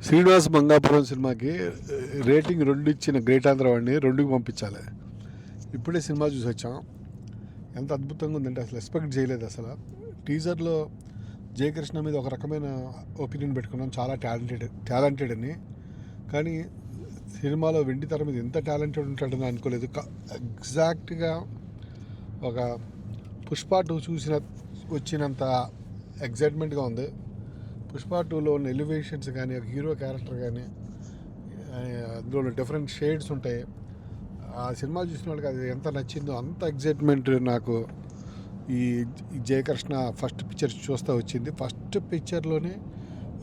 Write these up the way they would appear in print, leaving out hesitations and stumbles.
శ్రీనివాస్ మంగాపురం సినిమాకి రేటింగ్ 2 ఇచ్చిన గ్రేట్ ఆంధ్ర వాడిని 2కి పంపించాలి. ఇప్పుడే సినిమా చూసి వచ్చాం. ఎంత అద్భుతంగా ఉందంటే అసలు ఎక్స్పెక్ట్ చేయలేదు. అసలు టీజర్లో జయకృష్ణ మీద ఒక రకమైన ఒపీనియన్ పెట్టుకున్నాం, చాలా టాలెంటెడ్ అని. కానీ సినిమాలో వెండితెర మీద ఎంత టాలెంటెడ్ ఉంటాడని అనుకోలేదు. ఎగ్జాక్ట్గా ఒక పుష్ప 2 చూసిన వచ్చినంత ఎగ్జైట్మెంట్గా ఉంది. పుష్ప 2లో ఉన్న ఎలివేషన్స్ కానీ, ఒక హీరో క్యారెక్టర్ కానీ, అందులో డిఫరెంట్ షేడ్స్ ఉంటాయి. ఆ సినిమా చూసిన వాళ్ళకి అది ఎంత నచ్చిందో అంత ఎగ్జైట్మెంట్ నాకు ఈ జయకృష్ణ ఫస్ట్ పిక్చర్ చూస్తూ వచ్చింది. ఫస్ట్ పిక్చర్లోనే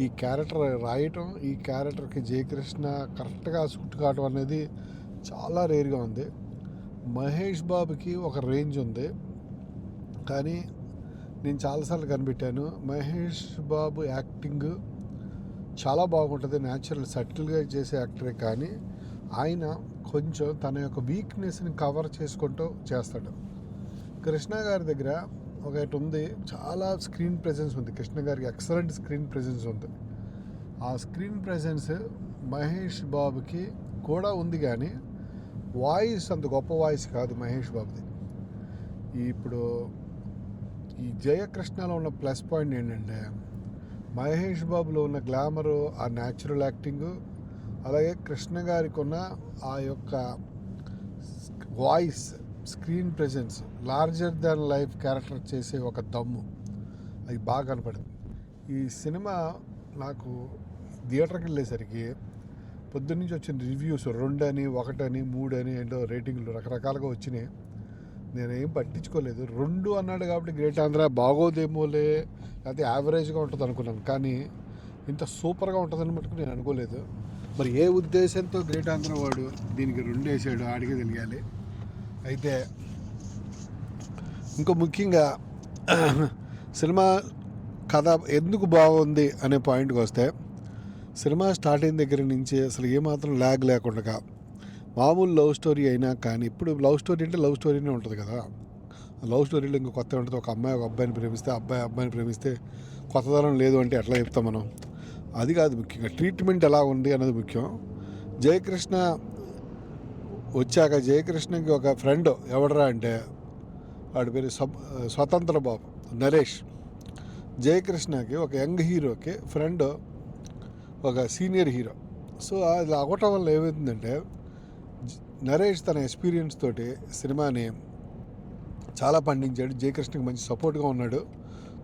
ఈ క్యారెక్టర్ రాయటం, ఈ క్యారెక్టర్కి జయకృష్ణ కరెక్ట్గా సూట్ కావడం అనేది చాలా రేర్గా ఉంది. మహేష్ బాబుకి ఒక రేంజ్ ఉంది, కానీ నేను చాలాసార్లు కనిపెట్టాను, మహేష్ బాబు యాక్టింగ్ చాలా బాగుంటుంది, న్యాచురల్ సటిల్గా చేసే యాక్టరే. కానీ ఆయన కొంచెం తన యొక్క వీక్నెస్ని కవర్ చేసుకుంటూ చేస్తాడు. కృష్ణ గారి దగ్గర ఒకటి ఉంది, చాలా స్క్రీన్ ప్రెజెన్స్ ఉంది. కృష్ణ గారికి ఎక్సలెంట్ స్క్రీన్ ప్రెజెన్స్ ఉంది. ఆ స్క్రీన్ ప్రెజెన్స్ మహేష్ బాబుకి కూడా ఉంది, కానీ వాయిస్ అంత గొప్ప వాయిస్ కాదు మహేష్ బాబుది. ఇప్పుడు ఈ జయకృష్ణలో ఉన్న ప్లస్ పాయింట్ ఏంటంటే, మహేష్ బాబులో ఉన్న గ్లామరు, ఆ న్యాచురల్ యాక్టింగు, అలాగే కృష్ణ గారికి ఉన్న ఆ యొక్క voice, screen presence, larger than life character చేసే ఒక దమ్ము, అది బాగా కనపడింది. ఈ సినిమా నాకు థియేటర్కి వెళ్ళేసరికి పొద్దున్నీ వచ్చిన రివ్యూస్ 2 అని, 1 అని, 3 అని ఏంటో రేటింగ్లు రకరకాలుగా వచ్చినాయి. నేనేం పట్టించుకోలేదు. 2 అన్నాడు కాబట్టి గ్రేట్ ఆంధ్ర బాగోదేమోలే, లేకపోతే యావరేజ్గా ఉంటుంది అనుకున్నాను. కానీ ఇంత సూపర్గా ఉంటుందని మటుకు నేను అనుకోలేదు. మరి ఏ ఉద్దేశంతో గ్రేట్ ఆంధ్ర వాడు దీనికి 2 వేసాడు ఆడికే తెలియాలి. అయితే ఇంకో ముఖ్యంగా సినిమా కథ ఎందుకు బాగుంది అనే పాయింట్కి వస్తే, సినిమా స్టార్ట్ అయిన దగ్గర నుంచి అసలు ఏమాత్రం ల్యాగ్ లేకుండా మామూలు లవ్ స్టోరీ అయినా కానీ, ఇప్పుడు లవ్ స్టోరీ అంటే లవ్ స్టోరీనే ఉంటుంది కదా. లవ్ స్టోరీలో ఇంకా కొత్త ఉంటుంది. ఒక అమ్మాయి ఒక అబ్బాయిని ప్రేమిస్తే, అబ్బాయిని ప్రేమిస్తే కొత్తదనం లేదు అంటే ఎట్లా చెప్తాం మనం? అది కాదు ముఖ్యంగా, ట్రీట్మెంట్ ఎలా ఉంది అన్నది ముఖ్యం. జయకృష్ణ వచ్చాక జయకృష్ణకి ఒక ఫ్రెండ్ ఎవడరా అంటే, వాడి పేరు స్వతంత్ర బాబు, నరేష్. జయకృష్ణకి ఒక యంగ్ హీరోకి ఫ్రెండ్ ఒక సీనియర్ హీరో. సో అది అవ్వటం వల్ల ఏమవుతుందంటే, నరేష్ తన ఎక్స్పీరియన్స్ తోటి సినిమాని చాలా పండించాడు. జయకృష్ణకి మంచి సపోర్ట్గా ఉన్నాడు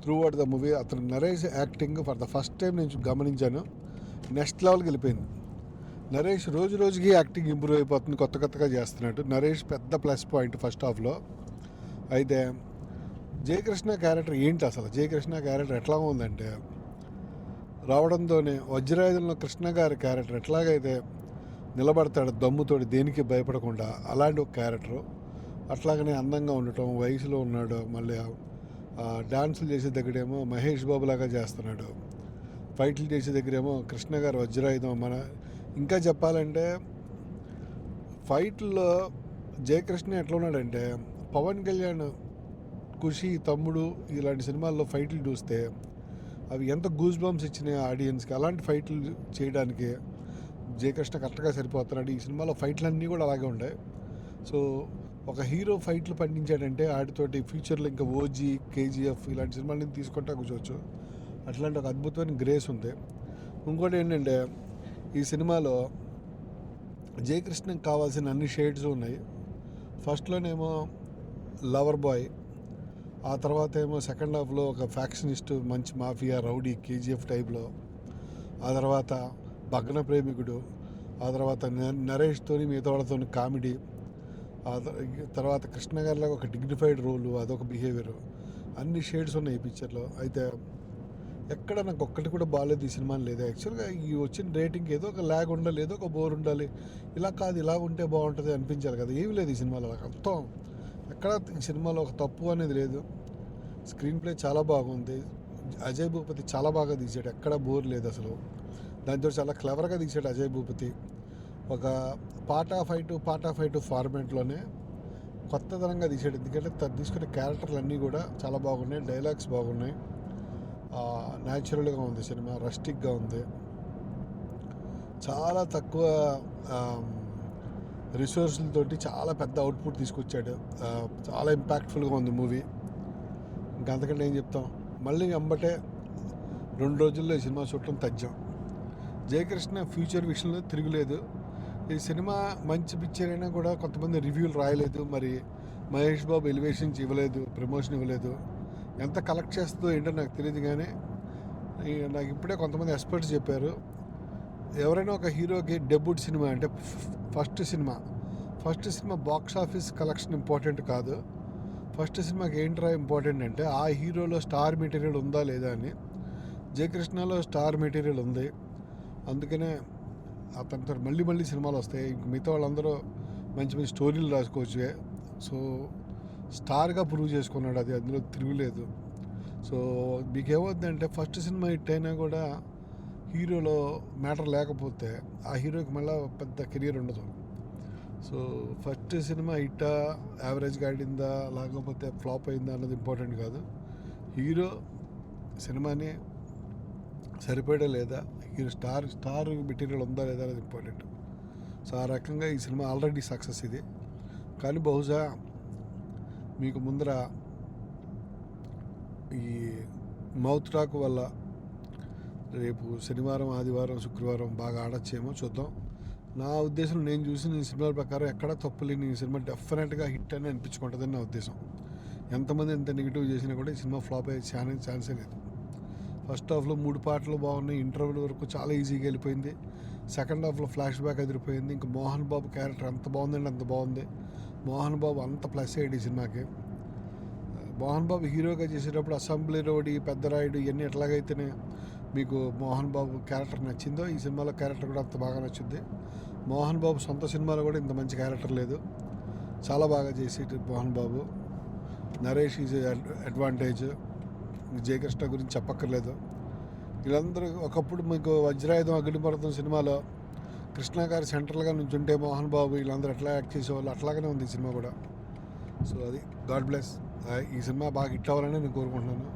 త్రూ అవుట్ ద మూవీ. అతను Naresh acting for the first time నేను గమనించాను, నెక్స్ట్ లెవెల్కి వెళ్ళిపోయింది. నరేష్ రోజు రోజుకి యాక్టింగ్ ఇంప్రూవ్ అయిపోతుంది, కొత్తగా చేస్తున్నాడు. నరేష్ పెద్ద ప్లస్ పాయింట్ ఫస్ట్ హాఫ్లో. అయితే జయకృష్ణ క్యారెక్టర్ ఏంటి అసలు? జయకృష్ణ క్యారెక్టర్ ఎట్లా ఉందంటే, రావడంతోనే వజ్రాయుధంలో కృష్ణ గారి క్యారెక్టర్ ఎట్లాగైతే నిలబడతాడు దమ్ముతోటి, దేనికి భయపడకుండా, అలాంటి ఒక క్యారెక్టరు. అట్లాగనే అందంగా ఉండటం, వయసులో ఉన్నాడు, మళ్ళీ డాన్సులు చేసే దగ్గరేమో మహేష్ బాబు లాగా చేస్తున్నాడు, ఫైట్లు చేసే దగ్గరేమో కృష్ణ గారు వజ్రాయుధం. ఇంకా చెప్పాలంటే ఫైట్లో జయకృష్ణ ఎట్లా ఉన్నాడంటే, పవన్ కళ్యాణ్, ఖుషి, తమ్ముడు ఇలాంటి సినిమాల్లో ఫైట్లు చూస్తే అవి ఎంత గూస్ బంప్స్ ఇచ్చినాయి ఆడియన్స్కి. అలాంటి ఫైట్లు చేయడానికి జయకృష్ణ కరెక్ట్గా సరిపోతున్నాడు. ఈ సినిమాలో ఫైట్లన్నీ కూడా అలాగే ఉన్నాయి. సో ఒక హీరో ఫైట్లు పండించాడంటే ఆడితోటి ఫ్యూచర్లో ఇంకా ఓజీ, కేజీఎఫ్ ఇలాంటి సినిమాలని తీసుకుంటా కూర్చోవచ్చు. అట్లాంటి ఒక అద్భుతమైన గ్రేస్ ఉంది. ఇంకోటి ఏంటంటే, ఈ సినిమాలో జయకృష్ణకి కావాల్సిన అన్ని షేడ్స్ ఉన్నాయి. ఫస్ట్లోనేమో లవర్ బాయ్, ఆ తర్వాత ఏమో సెకండ్ హాఫ్లో ఒక ఫ్యాక్షనిస్ట్, మంచి మాఫియా రౌడీ కేజీఎఫ్ టైప్లో, ఆ తర్వాత భగ్న ప్రేమికుడు, ఆ తర్వాత నరేష్తోని మిగతా వాళ్ళతో కామెడీ, ఆ తర్వాత కృష్ణ గారిలాగా ఒక డిగ్నిఫైడ్ రోలు, అదొక బిహేవియర్, అన్ని షేడ్స్ ఉన్నాయి ఈ పిక్చర్లో. అయితే ఎక్కడ నాకు ఒక్కటి కూడా బాగాలేదు ఈ సినిమాని. లేదు యాక్చువల్గా ఈ వచ్చిన రేటింగ్ ఏదో ఒక ల్యాగ్ ఉండాలి, ఏదో ఒక బోర్ ఉండాలి, ఇలా కాదు ఇలా ఉంటే బాగుంటుంది అనిపించాలి కదా. ఏమీ లేదు ఈ సినిమాలో. మొత్తం ఎక్కడ ఈ సినిమాలో ఒక తప్పు అనేది లేదు. స్క్రీన్ ప్లే చాలా బాగుంది. అజయ్ భూపతి చాలా బాగా తీసాడు, ఎక్కడ బోర్ లేదు అసలు. దాంతో చాలా క్లవర్గా తీసాడు అజయ్ భూపతి. ఒక పార్ట్ ఆఫ్ ఫైట్ ఫార్మాట్లోనే కొత్తదనంగా తీసాడు. ఎందుకంటే తీసుకునే క్యారెక్టర్లు అన్నీ కూడా చాలా బాగున్నాయి, డైలాగ్స్ బాగున్నాయి, న్యాచురల్గా ఉంది సినిమా, రస్టిక్గా ఉంది. చాలా తక్కువ రిసోర్సులతోటి చాలా పెద్ద అవుట్పుట్ తీసుకొచ్చాడు. చాలా ఇంపాక్ట్ఫుల్గా ఉంది మూవీ. ఇంకా అంతకంటే ఏం చెప్తాం. మళ్ళీ అంబటే 2 రోజుల్లో ఈ సినిమా చూడటం తథ్యం. జయకృష్ణ ఫ్యూచర్ విషయంలో తిరుగులేదు. ఈ సినిమా మంచి పిక్చర్ అయినా కూడా కొంతమంది రివ్యూలు రాయలేదు. మరి మహేష్ బాబు ఎలివేషన్స్ ఇవ్వలేదు, ప్రమోషన్ ఇవ్వలేదు. ఎంత కలెక్ట్ చేస్తుందో ఏంటో నాకు తెలియదు. కానీ నాకు ఇప్పుడే కొంతమంది ఎక్స్పర్ట్స్ చెప్పారు, ఎవరైనా ఒక హీరోకి డెబ్యూట్ సినిమా అంటే first cinema box office collection important కాదు. ఫస్ట్ సినిమాకి ఏంట్రా ఇంపార్టెంట్ అంటే ఆ హీరోలో స్టార్ మెటీరియల్ ఉందా లేదా అని. జయకృష్ణలో స్టార్ మెటీరియల్ ఉంది, అందుకనే అతనితో మళ్ళీ సినిమాలు వస్తాయి. మిగతా వాళ్ళందరూ మంచి మంచి స్టోరీలు రాసుకోవచ్చు. సో స్టార్గా ప్రూవ్ చేసుకున్నాడు, అది అందులో తిరుగులేదు. సో మీకేమవుతుందంటే ఫస్ట్ సినిమా హిట్ అయినా కూడా హీరోలో మ్యాటర్ లేకపోతే ఆ హీరోకి మళ్ళీ పెద్ద కెరియర్ ఉండదు. సో ఫస్ట్ సినిమా హిట్టా, యావరేజ్గా ఆడిందా, లేకపోతే ఫ్లాప్ అయిందా అన్నది ఇంపార్టెంట్ కాదు. హీరో సినిమాని సరిపడా లేదా, హీరో స్టార్ మెటీరియల్ ఉందా లేదా అనేది ఇంపార్టెంట్. సో ఆ రకంగా ఈ సినిమా ఆల్రెడీ సక్సెస్ ఇది. కానీ బహుశా మీకు ముందర ఈ మౌత్ టాక్ వల్ల రేపు శనివారం, ఆదివారం, శుక్రవారం బాగా ఆడచ్చేమో చూద్దాం. నా ఉద్దేశం, నేను చూసిన ఈ సినిమాల ప్రకారం ఎక్కడా తప్పులేని ఈ సినిమా డెఫినెట్గా హిట్ అని అనిపించుకుంటుందని నా ఉద్దేశం. ఎంతమంది ఎంత నెగిటివ్ చేసినా కూడా ఈ సినిమా ఫ్లాప్ అయ్యే ఛాన్సే లేదు. ఫస్ట్ హాఫ్లో 3 పాటలు బాగున్నాయి, ఇంటర్వెల్ వరకు చాలా ఈజీగా వెళ్ళిపోయింది. సెకండ్ హాఫ్లో ఫ్లాష్ బ్యాక్ అదిరిపోయింది. ఇంకా మోహన్ బాబు క్యారెక్టర్ ఎంత బాగుందంటే అంత బాగుంది. మోహన్ బాబు అంత ప్లస్ అయ్యాడు ఈ సినిమాకి. మోహన్ బాబు హీరోగా చేసేటప్పుడు అసెంబ్లీ రోడ్, పెద్దరాయుడు ఇవన్నీ ఎట్లాగైతేనే మీకు మోహన్ బాబు క్యారెక్టర్ నచ్చిందో ఈ సినిమాలో క్యారెక్టర్ కూడా అంత బాగా నచ్చుద్ది. మోహన్ బాబు సొంత సినిమాలో కూడా ఇంత మంచి క్యారెక్టర్ లేదు, చాలా బాగా చేసేది మోహన్ బాబు. Naresh is advantage. జయకృష్ణ గురించి చెప్పక్కర్లేదు. వీళ్ళందరూ ఒకప్పుడు మీకు వజ్రాయుధం, అగ్నిపర్వతం సినిమాలో కృష్ణ గారి సెంట్రల్గా నుంచి ఉంటే మోహన్ బాబు వీళ్ళందరూ ఎట్లా యాక్ట్ చేసేవాళ్ళు అట్లాగనే ఉంది ఈ సినిమా కూడా. సో అది గాడ్ బ్లెస్. ఈ సినిమా బాగా హిట్ అవ్వాలని నేను కోరుకుంటున్నాను.